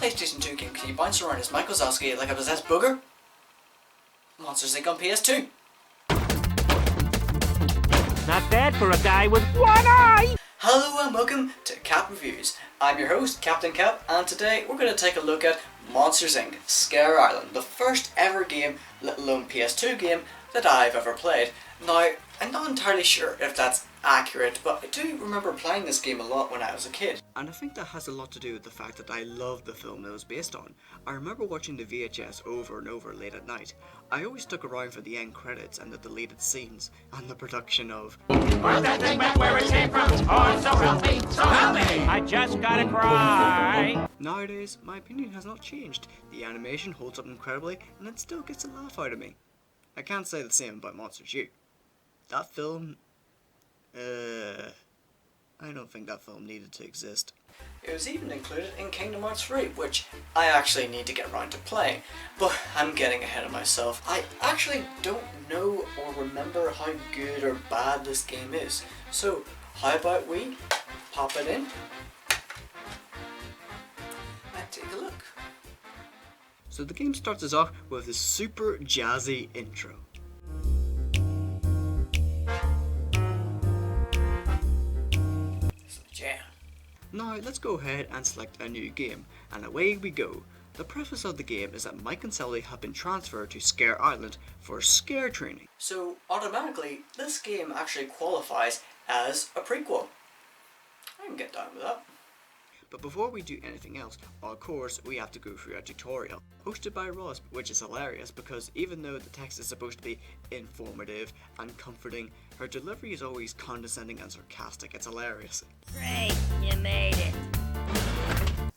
PlayStation 2 game can you bounce around as Mike Wazowski like a possessed booger? Monsters Inc. on PS2. Not bad for a guy with one eye! Hello and welcome to Cap Reviews. I'm your host, Captain Cap, and today we're going to take a look at Monsters Inc. Scare Island, the first ever game, let alone PS2 game, that I've ever played. Now, I'm not entirely sure if that's accurate, but I do remember playing this game a lot when I was a kid. And I think that has a lot to do with the fact that I love the film it was based on. I remember watching the VHS over and over late at night. I always stuck around for the end credits and the deleted scenes, and the production of Was that thing back where it came from? Oh, so help me, so help me! I just gotta cry! Nowadays, my opinion has not changed. The animation holds up incredibly, and it still gets a laugh out of me. I can't say the same about Monsters U. That film, I don't think that film needed to exist. It was even included in Kingdom Hearts 3, which I actually need to get around to playing, but I'm getting ahead of myself. I actually don't know or remember how good or bad this game is, so how about we pop it in and take a look. So the game starts us off with a super jazzy intro. Now let's go ahead and select a new game, and away we go. The preface of the game is that Mike and Sally have been transferred to Scare Island for scare training. So automatically, this game actually qualifies as a prequel. I can get down with that. But before we do anything else, of course, we have to go through a tutorial, hosted by Ross, which is hilarious because even though the text is supposed to be informative and comforting, her delivery is always condescending and sarcastic. It's hilarious. Great, you made it.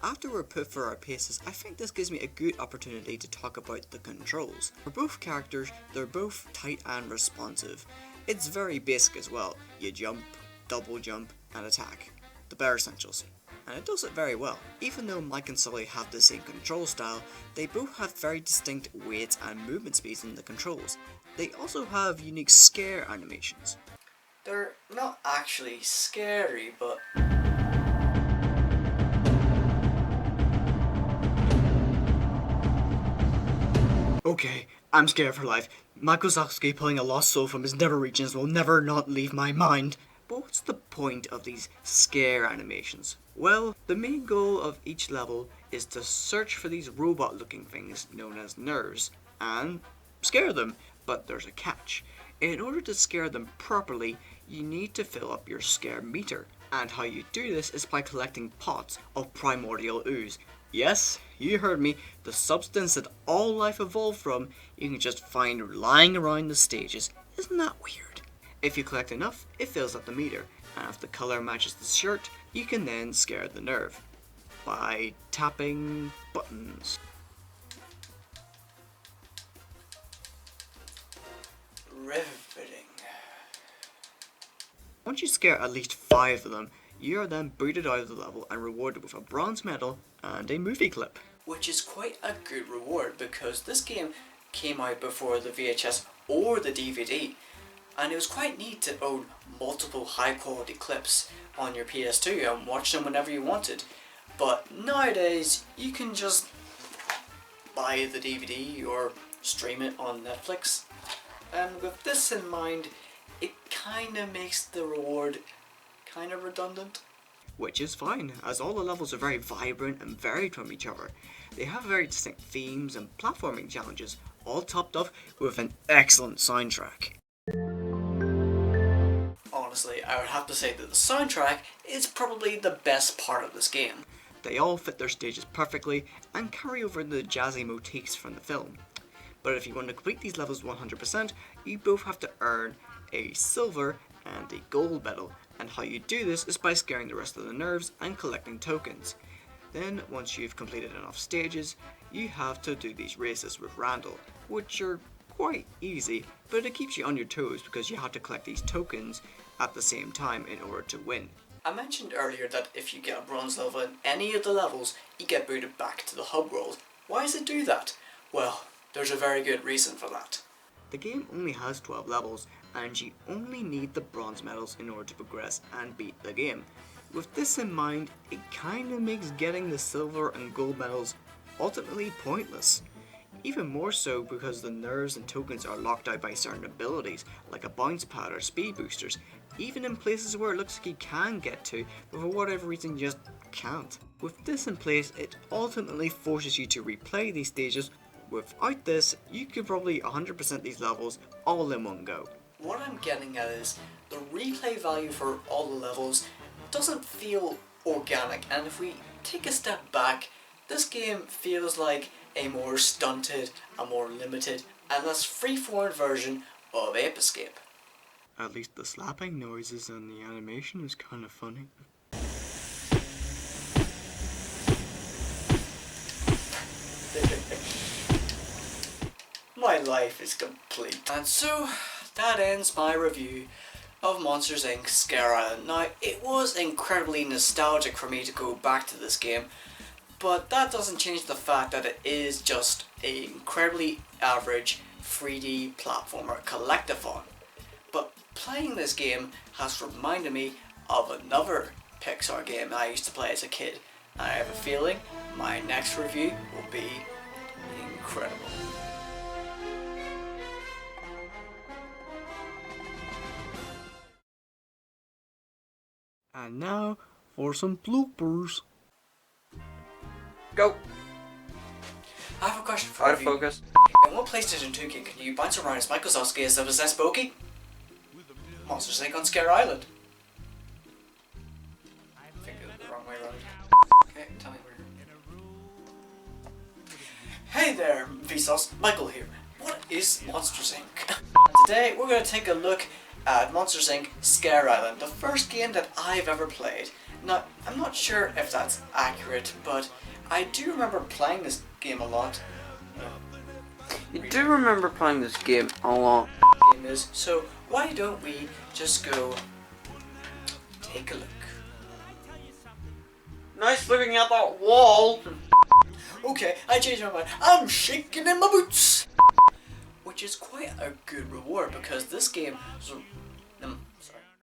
After we're put through our paces, I think this gives me a good opportunity to talk about the controls. For both characters, they're both tight and responsive. It's very basic as well. You jump, double jump, and attack. The bare essentials. And it does it very well. Even though Mike and Sully have the same control style, they both have very distinct weights and movement speeds in the controls. They also have unique scare animations. They're not actually scary, but okay, I'm scared for life. Mike Wazowski pulling a lost soul from his nether regions will never not leave my mind. But what's the point of these scare animations? Well, the main goal of each level is to search for these robot-looking things known as nerves and scare them. But there's a catch. In order to scare them properly, you need to fill up your scare meter. And how you do this is by collecting pots of primordial ooze. Yes, you heard me, the substance that all life evolved from, you can just find lying around the stages. Isn't that weird? If you collect enough, it fills up the meter, and if the colour matches the shirt, you can then scare the nerve by tapping buttons. Riveting. Once you scare at least 5 of them, you are then booted out of the level and rewarded with a bronze medal and a movie clip. Which is quite a good reward because this game came out before the VHS or the DVD. And it was quite neat to own multiple high quality clips on your PS2 and watch them whenever you wanted. But nowadays, you can just buy the DVD or stream it on Netflix. And with this in mind, it kinda makes the reward kinda redundant. Which is fine, as all the levels are very vibrant and varied from each other. They have very distinct themes and platforming challenges, all topped off with an excellent soundtrack. Honestly, I would have to say that the soundtrack is probably the best part of this game. They all fit their stages perfectly and carry over the jazzy motifs from the film. But if you want to complete these levels 100%, you both have to earn a silver and a gold medal, and how you do this is by scaring the rest of the nerves and collecting tokens. Then, once you've completed enough stages, you have to do these races with Randall, which are quite easy, but it keeps you on your toes because you have to collect these tokens at the same time in order to win. I mentioned earlier that if you get a bronze level in any of the levels, you get booted back to the hub world. Why does it do that? Well, there's a very good reason for that. The game only has 12 levels, and you only need the bronze medals in order to progress and beat the game. With this in mind, it kinda makes getting the silver and gold medals ultimately pointless. Even more so because the nerves and tokens are locked out by certain abilities, like a bounce pad or speed boosters, even in places where it looks like you can get to, but for whatever reason you just can't. With this in place, it ultimately forces you to replay these stages. Without this, you could probably 100% these levels all in one go. What I'm getting at is, the replay value for all the levels doesn't feel organic, and if we take a step back, this game feels like a more stunted, a more limited, and less freeform version of Ape Escape. At least the slapping noises and the animation is kind of funny. My life is complete. And so, that ends my review of Monsters Inc. Scare Island. Now, it was incredibly nostalgic for me to go back to this game, but that doesn't change the fact that it is just an incredibly average 3D platformer collectathon. But playing this game has reminded me of another Pixar game I used to play as a kid. I have a feeling my next review will be incredible. And now for some bloopers. Go. I have a question for Out of you. focus. In what PlayStation 2 game can you bounce around as Michael Zosky as a possessed bogey? Monsters Inc. on Scare Island. I think it was the wrong way around. Okay, tell me where. Hey there, Vsauce. Michael here. What is Monsters Inc? Today we're going to take a look at Monsters Inc. Scare Island, the first game that I've ever played. Now, I'm not sure if that's accurate, but I do remember playing this game a lot. You do remember playing this game a lot. Game is, so why don't we just go take a look? Nice looking at that wall. Okay, I changed my mind. I'm shaking in my boots! Which is quite a good reward because this game... sorry.